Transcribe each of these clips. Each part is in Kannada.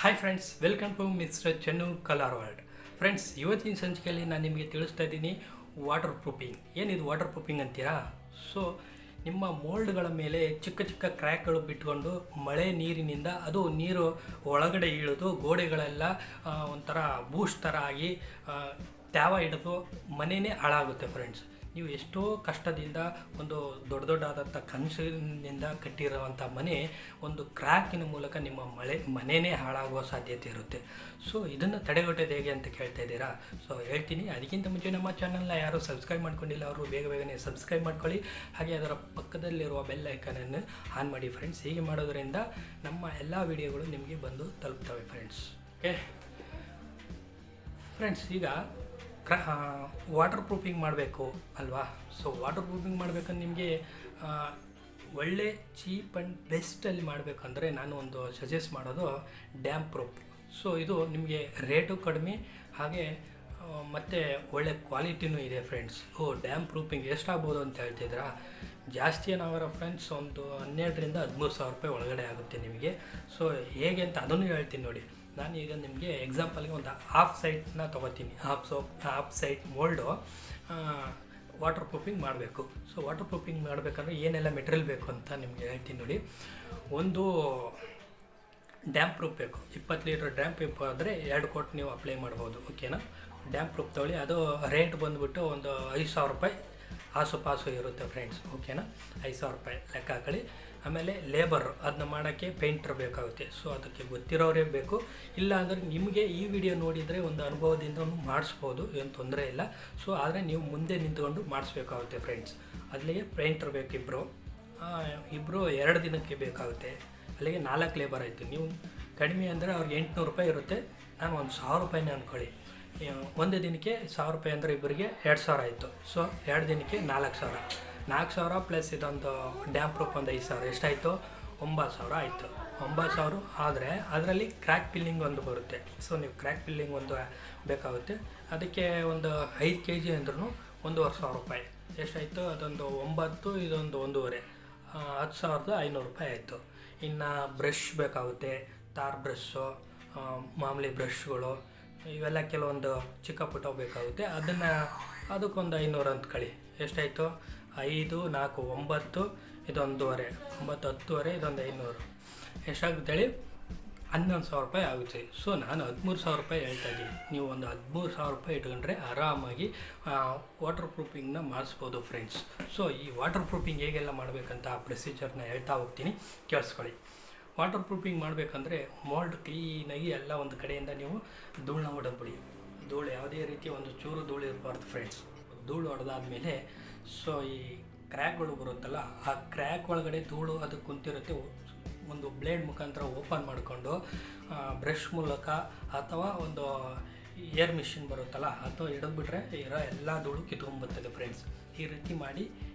Hi friends, welcome to mister Channu colour world. Friends, ಇವತ್ತಿನ ಸಂಚಿಕೆಯಲ್ಲಿ ನಾನು ನಿಮಗೆ ತಿಳಿಸ್ತಾ ಇದ್ದೀನಿ ವಾಟರ್ ಪ್ರೂಫಿಂಗ್. ಏನಿದು ವಾಟರ್ ಪ್ರೂಫಿಂಗ್ ಅಂತೀರಾ? ಸೊ ನಿಮ್ಮ ಮೋಲ್ಡ್ಗಳ ಮೇಲೆ ಚಿಕ್ಕ ಚಿಕ್ಕ ಕ್ರ್ಯಾಕ್ಗಳು ಬಿಟ್ಕೊಂಡು ಮಳೆ ನೀರಿನಿಂದ ಅದು ನೀರು ಒಳಗಡೆ ಇಳಿದು ಗೋಡೆಗಳೆಲ್ಲ ಒಂಥರ ಬೂಸ್ಟ್ ಥರ ಆಗಿ ತ್ಯಾವ ಹಿಡಿದು ಮನೆಯೇ ಹಾಳಾಗುತ್ತೆ. ಫ್ರೆಂಡ್ಸ್, ನೀವು ಎಷ್ಟೋ ಕಷ್ಟದಿಂದ ಒಂದು ದೊಡ್ಡದಾದಂಥ ಕನಸಿನಿಂದ ಕಟ್ಟಿರುವಂಥ ಮನೆ ಒಂದು ಕ್ರ್ಯಾಕಿನ ಮೂಲಕ ನಿಮ್ಮ ಮನೆಯೇ ಹಾಳಾಗುವ ಸಾಧ್ಯತೆ ಇರುತ್ತೆ. ಸೊ ಇದನ್ನು ತಡೆಗಟ್ಟೋದು ಹೇಗೆ ಅಂತ ಕೇಳ್ತಾ ಇದ್ದೀರಾ? ಸೊ ಹೇಳ್ತೀನಿ. ಅದಕ್ಕಿಂತ ಮುಂಚೆ ನಮ್ಮ ಚಾನಲ್ನ ಯಾರು ಸಬ್ಸ್ಕ್ರೈಬ್ ಮಾಡ್ಕೊಂಡಿಲ್ಲ ಅವರು ಬೇಗನೆ ಸಬ್ಸ್ಕ್ರೈಬ್ ಮಾಡ್ಕೊಳ್ಳಿ. ಹಾಗೆ ಅದರ ಪಕ್ಕದಲ್ಲಿರುವ ಬೆಲ್ ಐಕನನ್ನು ಆನ್ ಮಾಡಿ ಫ್ರೆಂಡ್ಸ್. ಹೀಗೆ ಮಾಡೋದರಿಂದ ನಮ್ಮ ಎಲ್ಲ ವಿಡಿಯೋಗಳು ನಿಮಗೆ ಬಂದು ತಲುಪ್ತವೆ ಫ್ರೆಂಡ್ಸ್. ಓಕೆ ಫ್ರೆಂಡ್ಸ್, ಈಗ ವಾಟರ್ ಪ್ರೂಫಿಂಗ್ ಮಾಡಬೇಕು ಅಲ್ವಾ? ಸೊ ವಾಟರ್ ಪ್ರೂಫಿಂಗ್ ಮಾಡಬೇಕಂದ್ರೆ ನಿಮಗೆ ಒಳ್ಳೆ ಚೀಪ್ ಆ್ಯಂಡ್ ಬೆಸ್ಟಲ್ಲಿ ಮಾಡಬೇಕಂದ್ರೆ ನಾನು ಒಂದು ಸಜೆಸ್ಟ್ ಮಾಡೋದು ಡ್ಯಾಮ್ ಪ್ರೂಫ್. ಸೊ ಇದು ನಿಮಗೆ ರೇಟು ಕಡಿಮೆ, ಹಾಗೆ ಮತ್ತು ಒಳ್ಳೆ ಕ್ವಾಲಿಟಿನೂ ಇದೆ ಫ್ರೆಂಡ್ಸ್. ಡ್ಯಾಮ್ ಪ್ರೂಫಿಂಗ್ ಎಷ್ಟಾಗ್ಬೋದು ಅಂತ ಹೇಳ್ತಿದ್ರಾ? ಜಾಸ್ತಿ ಏನಾಗರ ಫ್ರೆಂಡ್ಸ್, ಒಂದು 12,000 ರಿಂದ 13,000 ರೂಪಾಯಿ ಒಳಗಡೆ ಆಗುತ್ತೆ ನಿಮಗೆ. ಸೊ ಹೇಗೆ ಅಂತ ಅದನ್ನು ಹೇಳ್ತೀನಿ ನೋಡಿ. ನಾನು ಈಗ ನಿಮಗೆ ಎಕ್ಸಾಂಪಲ್ಗೆ ಒಂದು ಹಾಫ್ ಸೈಟ್ನ ತೊಗೋತೀನಿ. Half site mould waterproofing ಮಾಡಬೇಕು. ಸೊ ವಾಟರ್ ಪ್ರೂಫಿಂಗ್ ಮಾಡಬೇಕಂದ್ರೆ ಏನೆಲ್ಲ ಮೆಟೀರಿಯಲ್ ಬೇಕು ಅಂತ ನಿಮಗೆ ಹೇಳ್ತೀನಿ ನೋಡಿ. ಒಂದು ಡ್ಯಾಮ್ ಪ್ರೂಫ್ ಬೇಕು. 20 ಲೀಟ್ರ್ ಡ್ಯಾಮ್ ಪ್ರೂಫ್ ಆದರೆ 2 ಕೋಟ್ ನೀವು ಅಪ್ಲೈ ಮಾಡ್ಬೋದು. ಓಕೆನಾ? ಡ್ಯಾಮ್ ಪ್ರೂಫ್ ತೊಗೊಳ್ಳಿ. ಅದು ರೇಟ್ ಬಂದುಬಿಟ್ಟು ಒಂದು 5,000 ರೂಪಾಯಿ ಆಸುಪಾಸು ಇರುತ್ತೆ ಫ್ರೆಂಡ್ಸ್. ಓಕೆನಾ? 5,000 ರೂಪಾಯಿ ಲೆಕ್ಕ ಹಾಕೊಳ್ಳಿ. ಆಮೇಲೆ ಲೇಬರು, ಅದನ್ನ ಮಾಡೋಕ್ಕೆ ಪೇಂಟ್ರ್ ಬೇಕಾಗುತ್ತೆ. ಸೊ ಅದಕ್ಕೆ ಗೊತ್ತಿರೋರೇ ಬೇಕು. ಇಲ್ಲ ಅಂದರೆ ನಿಮಗೆ ಈ ವಿಡಿಯೋ ನೋಡಿದರೆ ಒಂದು ಅನುಭವದಿಂದ ಮಾಡಿಸ್ಬೋದು, ಏನು ತೊಂದರೆ ಇಲ್ಲ. ಸೊ ಆದರೆ ನೀವು ಮುಂದೆ ನಿಂತ್ಕೊಂಡು ಮಾಡಿಸ್ಬೇಕಾಗುತ್ತೆ ಫ್ರೆಂಡ್ಸ್. ಅಲ್ಲಿಗೆ ಪೇಂಟ್ರ್ ಬೇಕು ಇಬ್ಬರು 2 ದಿನಕ್ಕೆ ಬೇಕಾಗುತ್ತೆ. ಅಲ್ಲಿಗೆ 4 ಲೇಬರ್ ಆಯಿತು. ನೀವು ಕಡಿಮೆ ಅಂದರೆ ಅವ್ರಿಗೆ 800 ರೂಪಾಯಿ ಇರುತ್ತೆ. ನಾನು ಒಂದು 1,000 ರೂಪಾಯಿನೇ ಅಂದ್ಕೊಳ್ಳಿ. ಒಂದು ದಿನಕ್ಕೆ 1,000 ರೂಪಾಯಿ ಅಂದರೆ ಇಬ್ಬರಿಗೆ 2,000 ಆಯಿತು. ಸೊ 2 ದಿನಕ್ಕೆ 4,000 ಪ್ಲಸ್ ಇದೊಂದು ಡ್ಯಾಮ್ ಪ್ರೂಫ್ ಒಂದು 5,000 ಎಷ್ಟಾಯಿತು? 9,000 ಆಯಿತು. 9,000 ಆದರೆ ಅದರಲ್ಲಿ ಕ್ರ್ಯಾಕ್ ಪಿಲ್ಲಿಂಗ್ ಒಂದು ಬರುತ್ತೆ. ಸೊ ನೀವು ಕ್ರ್ಯಾಕ್ ಪಿಲ್ಲಿಂಗ್ ಒಂದು ಬೇಕಾಗುತ್ತೆ. ಅದಕ್ಕೆ ಒಂದು 5 kg ಅಂದ್ರೂ 1,500 ರೂಪಾಯಿ ಎಷ್ಟಾಯಿತು? ಅದೊಂದು 9, ಇದೊಂದು 1,500, 10,500 ರೂಪಾಯಿ ಆಯಿತು. ಇನ್ನು ಬ್ರಷ್ ಬೇಕಾಗುತ್ತೆ, ತಾರ್ ಬ್ರಷ್ಷು, ಮಾಮೂಲಿ ಬ್ರಷ್ಗಳು, ಇವೆಲ್ಲ ಕೆಲವೊಂದು ಚಿಕ್ಕ ಪುಟ್ಟ ಬೇಕಾಗುತ್ತೆ. ಅದಕ್ಕೊಂದು 500 ಅಂದ್ಕೊಳ್ಳಿ. ಎಷ್ಟಾಯಿತು? 5, 4, 9, ಇದೊಂದು 1,500, 9, 10,500, ಇದೊಂದು 500 ಎಷ್ಟಾಗುತ್ತೆ ಹೇಳಿ? 11,000 ರೂಪಾಯಿ ಆಗುತ್ತೆ. ಸೊ ನಾನು 13,000 ರೂಪಾಯಿ ಹೇಳ್ತಾ ಇದ್ದೀನಿ. ನೀವು ಒಂದು 13,000 ರೂಪಾಯಿ ಇಟ್ಕೊಂಡ್ರೆ ಆರಾಮಾಗಿ ವಾಟರ್ ಪ್ರೂಫಿಂಗ್ನ ಮಾಡಿಸ್ಬೋದು ಫ್ರೆಂಡ್ಸ್. ಸೊ ಈ ವಾಟರ್ ಪ್ರೂಫಿಂಗ್ ಹೇಗೆಲ್ಲ ಮಾಡಬೇಕಂತ ಆ ಪ್ರೊಸೀಜರ್ನ ಹೇಳ್ತಾ ಹೋಗ್ತೀನಿ, ಕೇಳಿಸ್ಕೊಳ್ಳಿ. ವಾಟರ್ ಪ್ರೂಫಿಂಗ್ ಮಾಡಬೇಕಂದ್ರೆ ಮೋಲ್ಡ್ ಕ್ಲೀನಾಗಿ ಎಲ್ಲ ಒಂದು ಕಡೆಯಿಂದ ನೀವು ಧೂಳನ್ನ ಹೊಡೆದ್ಬಿಡಿ. ಧೂಳು ಯಾವುದೇ ರೀತಿ ಒಂದು ಚೂರು ಧೂಳು ಇರಬಾರ್ದು ಫ್ರೆಂಡ್ಸ್. ಧೂಳು ಹೊಡೆದಾದ್ಮೇಲೆ ಸೊ ಈ ಕ್ರ್ಯಾಕ್ಗಳು ಬರುತ್ತಲ್ಲ, ಆ ಕ್ರ್ಯಾಕ್ ಒಳಗಡೆ ಧೂಳು ಅದು ಕುಂತಿರುತ್ತೆ. ಒಂದು ಬ್ಲೇಡ್ ಮುಖಾಂತರ ಓಪನ್ ಮಾಡಿಕೊಂಡು ಬ್ರಷ್ ಮೂಲಕ ಅಥವಾ ಒಂದು ಏರ್ ಮಿಷಿನ್ ಬರುತ್ತಲ್ಲ, ಅದು ಹಿಡಿದ್ಬಿಟ್ರೆ ಇರೋ ಎಲ್ಲ ಧೂಳು ಕಿತ್ಕೊಂಡ್ಬರ್ತದೆ ಫ್ರೆಂಡ್ಸ್. ಈ ರೀತಿ ಮಾಡಿ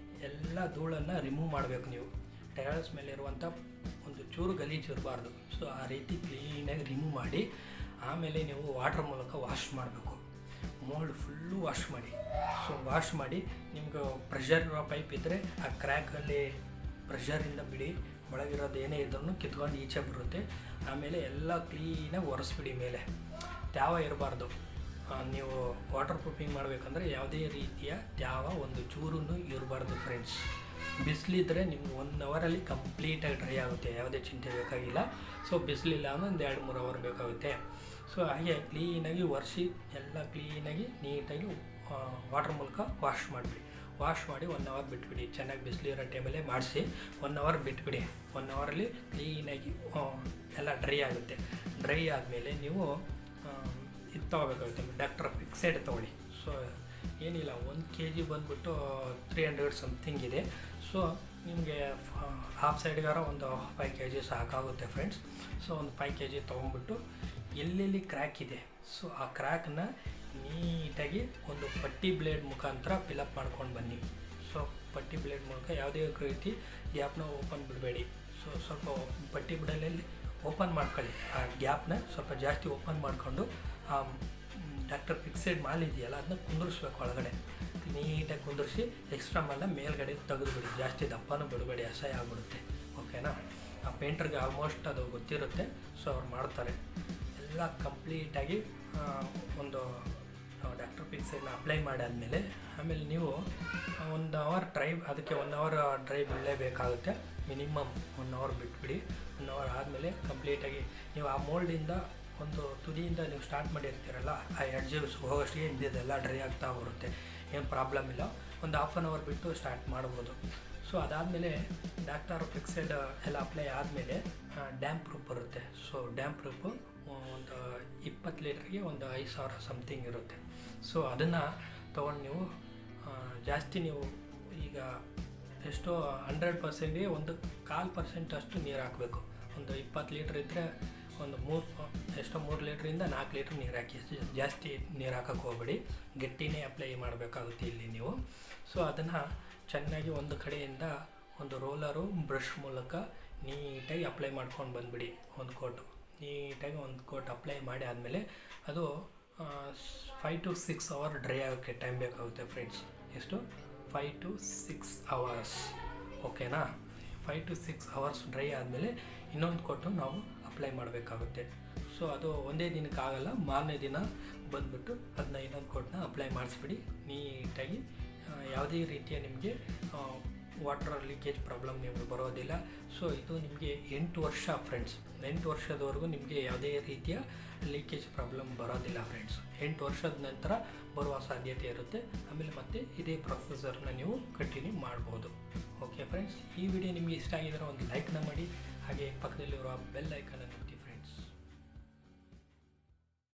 ಎಲ್ಲ ಧೂಳನ್ನು ರಿಮೂವ್ ಮಾಡಬೇಕು ನೀವು. ಟೆರಸ್ ಮೇಲೆ ಇರುವಂಥ ಒಂದು ಚೂರು ಗಲೀಜು ಇರಬಾರ್ದು. ಸೊ ಆ ರೀತಿ ಕ್ಲೀನಾಗಿ ರಿಮೂವ್ ಮಾಡಿ ಆಮೇಲೆ ನೀವು ವಾಟರ್ ಮೂಲಕ ವಾಶ್ ಮಾಡಬೇಕು. ಮೋಲ್ಡ್ ಫುಲ್ಲು ವಾಶ್ ಮಾಡಿ. ಸೊ ವಾಶ್ ಮಾಡಿ ನಿಮ್ಗೆ ಪ್ರೆಷರ್ ಇರೋ ಪೈಪ್ ಇದ್ದರೆ ಆ ಕ್ರ್ಯಾಕಲ್ಲಿ ಪ್ರೆಷರಿಂದ ಬಿಡಿ, ಒಳಗಿರೋದು ಏನೇ ಇದ್ರೂ ಕಿತ್ಕೊಂಡು ಈಚೆ ಬರುತ್ತೆ. ಆಮೇಲೆ ಎಲ್ಲ ಕ್ಲೀನಾಗಿ ಒರೆಸ್ಬಿಡಿ. ಮೇಲೆ ತ್ಯಾವ ಇರಬಾರ್ದು. ನೀವು ವಾಟರ್ ಪ್ರೂಫಿಂಗ್ ಮಾಡಬೇಕಂದ್ರೆ ಯಾವುದೇ ರೀತಿಯ ತ್ಯಾವ ಒಂದು ಚೂರೂ ಇರಬಾರ್ದು ಫ್ರೆಂಡ್ಸ್. ಬಿಸಿಲಿದ್ದರೆ ನಿಮ್ಗೆ 1 ಅವರಲ್ಲಿ ಕಂಪ್ಲೀಟಾಗಿ ಡ್ರೈ ಆಗುತ್ತೆ, ಯಾವುದೇ ಚಿಂತೆ ಬೇಕಾಗಿಲ್ಲ. ಸೊ ಬಿಸಿಲಿಲ್ಲ ಅಂದರೆ ಒಂದು 2-3 ಅವರ್ ಬೇಕಾಗುತ್ತೆ. ಸೊ ಹಾಗೆ ಕ್ಲೀನಾಗಿ ಒರೆಸಿ ಎಲ್ಲ ಕ್ಲೀನಾಗಿ ನೀಟಾಗಿ ವಾಟರ್ ಮೂಲಕ ವಾಶ್ ಮಾಡಿಬಿಡಿ. ವಾಶ್ ಮಾಡಿ 1 ಅವರ್ ಬಿಟ್ಬಿಡಿ. ಚೆನ್ನಾಗಿ ಬಿಸಿಲಿರೋ ಟೈಮಲ್ಲೇ ಮಾಡಿಸಿ 1 ಅವರ್ ಬಿಟ್ಬಿಡಿ. 1 ಅವರಲ್ಲಿ ಕ್ಲೀನಾಗಿ ಎಲ್ಲ ಡ್ರೈ ಆಗುತ್ತೆ. ಡ್ರೈ ಆದಮೇಲೆ ನೀವು ಇದು ತೊಗೋಬೇಕಾಗುತ್ತೆ, ಡಾಕ್ಟರ್ ಫಿಕ್ಸೆಡ್ ತೊಗೊಳ್ಳಿ. ಸೊ ಏನಿಲ್ಲ, 1 kg ಬಂದುಬಿಟ್ಟು 300 ಸಮಥಿಂಗ್ ಇದೆ. ಸೊ ನಿಮಗೆ ಹಾಫ್ ಸೈಡ್ಗಾರ ಒಂದು 5 kg ಸಾಕಾಗುತ್ತೆ ಫ್ರೆಂಡ್ಸ್. ಸೊ ಒಂದು 5 kg ತೊಗೊಂಡ್ಬಿಟ್ಟು ಎಲ್ಲೆಲ್ಲಿ ಕ್ರ್ಯಾಕ್ ಇದೆ ಸೊ ಆ ಕ್ರ್ಯಾಕನ್ನ ನೀಟಾಗಿ ಒಂದು ಪಟ್ಟಿ ಬ್ಲೇಡ್ ಮುಖಾಂತರ ಫಿಲಪ್ ಮಾಡ್ಕೊಂಡು ಬನ್ನಿ. ಸೊ ಪಟ್ಟಿ ಬ್ಲೇಡ್ ಮೂಲಕ ಯಾವುದೇ ರೀತಿ ಗ್ಯಾಪ್ನ ಓಪನ್ ಬಿಡಬೇಡಿ. ಸೊ ಸ್ವಲ್ಪ ಪಟ್ಟಿ ಬ್ಲೇಡಲ್ಲಿ ಓಪನ್ ಮಾಡ್ಕೊಳ್ಳಿ. ಆ ಗ್ಯಾಪ್ನ ಸ್ವಲ್ಪ ಜಾಸ್ತಿ ಓಪನ್ ಮಾಡಿಕೊಂಡು ಆ ಡಾಕ್ಟರ್ ಫಿಕ್ಸೆಡ್ ಮಾಲ್ ಇದೆಯಲ್ಲ ಅದನ್ನ ಕುಂದಿರಿಸ್ಬೇಕು. ಒಳಗಡೆ ನೀಟಾಗಿ ಕುಂದಿರಿಸಿ ಎಕ್ಸ್ಟ್ರಾ ಮಾಲ್ನ ಮೇಲ್ಗಡೆ ತೆಗೆದುಬಿಡಿ. ಜಾಸ್ತಿ ದಪ್ಪನೂ ಬಿಡಬೇಡಿ, ಅಸಹ್ಯ ಆಗ್ಬಿಡುತ್ತೆ. ಓಕೆನಾ? ಆ ಪೇಂಟ್ರಿಗೆ ಆಲ್ಮೋಸ್ಟ್ ಅದು ಗೊತ್ತಿರುತ್ತೆ, ಸೊ ಅವ್ರು ಮಾಡ್ತಾರೆ. ಎಲ್ಲ ಕಂಪ್ಲೀಟಾಗಿ ಒಂದು ಡಾಕ್ಟರ್ ಫಿಕ್ಸೆಡ್ನ ಅಪ್ಲೈ ಮಾಡಾದಮೇಲೆ ಆಮೇಲೆ ನೀವು 1 ಅವರ್ ಅದಕ್ಕೆ 1 ಅವರ್ ಡ್ರೈ ಬಿಡಲೇಬೇಕಾಗುತ್ತೆ. ಮಿನಿಮಮ್ 1 ಅವರ್ ಬಿಟ್ಬಿಡಿ. 1 ಅವರ್ ಆದಮೇಲೆ ಕಂಪ್ಲೀಟಾಗಿ ನೀವು ಆ ಮೋಲ್ಡಿಂದ ಒಂದು ತುದಿಯಿಂದ ನೀವು ಸ್ಟಾರ್ಟ್ ಮಾಡಿರ್ತೀರಲ್ಲ, ಆ ಎಡ್ಜಸ್ ಹೋಗೋಷ್ಟಿಗೆ ಇದೆಲ್ಲ ಡ್ರೈ ಆಗ್ತಾ ಬರುತ್ತೆ, ಏನು ಪ್ರಾಬ್ಲಮ್ ಇಲ್ಲ. ಒಂದು ಹಾಫ್ ಆನ್ ಅವರ್ ಬಿಟ್ಟು ಸ್ಟಾರ್ಟ್ ಮಾಡ್ಬೋದು. ಸೊ ಅದಾದಮೇಲೆ ಡಾಕ್ಟರ್ ಫಿಕ್ಸೆಡ್ ಎಲ್ಲ ಅಪ್ಲೈ ಆದಮೇಲೆ ಡ್ಯಾಮ್ ಪ್ರೂಫ್ ಬರುತ್ತೆ. ಸೊ ಡ್ಯಾಮ್ ಪ್ರೂಫು ಒಂದು 20 ಲೀಟ್ರಿಗೆ ಒಂದು 5,000 ಸಮಥಿಂಗ್ ಇರುತ್ತೆ. ಸೊ ಅದನ್ನು ತೊಗೊಂಡು ನೀವು ಜಾಸ್ತಿ ನೀವು ಈಗ ಎಷ್ಟೋ 100%ಗೆ ಒಂದು 1/4% ಅಷ್ಟು ನೀರು ಹಾಕಬೇಕು. ಒಂದು 20 ಲೀಟ್ರ್ ಇದ್ದರೆ ಒಂದು 3 ಲೀಟ್ರಿಂದ 4 ಲೀಟ್ರ್ ನೀರು ಹಾಕಿ, ಜಾಸ್ತಿ ನೀರು ಹಾಕೋಕ್ಕೆ ಹೋಗಬೇಡಿ, ಗಟ್ಟಿನೇ ಅಪ್ಲೈ ಮಾಡಬೇಕಾಗುತ್ತೆ ಇಲ್ಲಿ ನೀವು. ಸೊ ಅದನ್ನು ಚೆನ್ನಾಗಿ ಒಂದು ಕಡೆಯಿಂದ ಒಂದು ರೋಲರು ಬ್ರಷ್ ಮೂಲಕ ನೀಟಾಗಿ ಅಪ್ಲೈ ಮಾಡ್ಕೊಂಡು ಬಂದುಬಿಡಿ. ನೀಟಾಗಿ ಒಂದು ಕೋಟ್ ಅಪ್ಲೈ ಮಾಡಿ ಆದಮೇಲೆ ಅದು 5 to 6 ಅವರ್ ಡ್ರೈ ಆಗೋಕ್ಕೆ ಟೈಮ್ ಬೇಕಾಗುತ್ತೆ ಫ್ರೆಂಡ್ಸ್. ಎಷ್ಟು? 5 to 6 ಅವರ್ಸ್. ಓಕೆನಾ? 5 to 6 ಅವರ್ಸ್ ಡ್ರೈ ಆದಮೇಲೆ ಇನ್ನೊಂದು ಕೋಟು ನಾವು ಅಪ್ಲೈ ಮಾಡಬೇಕಾಗುತ್ತೆ. ಸೊ ಅದು ಒಂದೇ ದಿನಕ್ಕೆ ಆಗಲ್ಲ, ಮಾರನೇ ದಿನ ಬಂದುಬಿಟ್ಟು ಅದನ್ನ ಇನ್ನೊಂದು ಕೋಟ್ನ ಅಪ್ಲೈ ಮಾಡಿಸ್ಬಿಡಿ ನೀಟಾಗಿ. ಯಾವುದೇ ರೀತಿಯ ನಿಮಗೆ ವಾಟರ್ ಲೀಕೇಜ್ ಪ್ರಾಬ್ಲಮ್ ನಿಮಗೆ ಬರೋದಿಲ್ಲ. ಸೊ ಇದು ನಿಮಗೆ 8 ವರ್ಷ ಫ್ರೆಂಡ್ಸ್, 8 ವರ್ಷದವರೆಗೂ ನಿಮಗೆ ಯಾವುದೇ ರೀತಿಯ ಲೀಕೇಜ್ ಪ್ರಾಬ್ಲಮ್ ಬರೋದಿಲ್ಲ ಫ್ರೆಂಡ್ಸ್. 8 ವರ್ಷದ ನಂತರ ಬರುವ ಸಾಧ್ಯತೆ ಇರುತ್ತೆ. ಆಮೇಲೆ ಮತ್ತೆ ಇದೇ ಪ್ರೊಸೆಸರ್ನ ನೀವು ಕಂಟಿನ್ಯೂ ಮಾಡ್ಬೋದು. ಓಕೆ ಫ್ರೆಂಡ್ಸ್, ಈ ವಿಡಿಯೋ ನಿಮಗೆ ಇಷ್ಟ ಆಗಿದ್ರೆ ಒಂದು ಲೈಕ್ನ ಮಾಡಿ, ಹಾಗೆ ಪಕ್ಕದಲ್ಲಿರುವ ಬೆಲ್ ಐಕನನ್ನು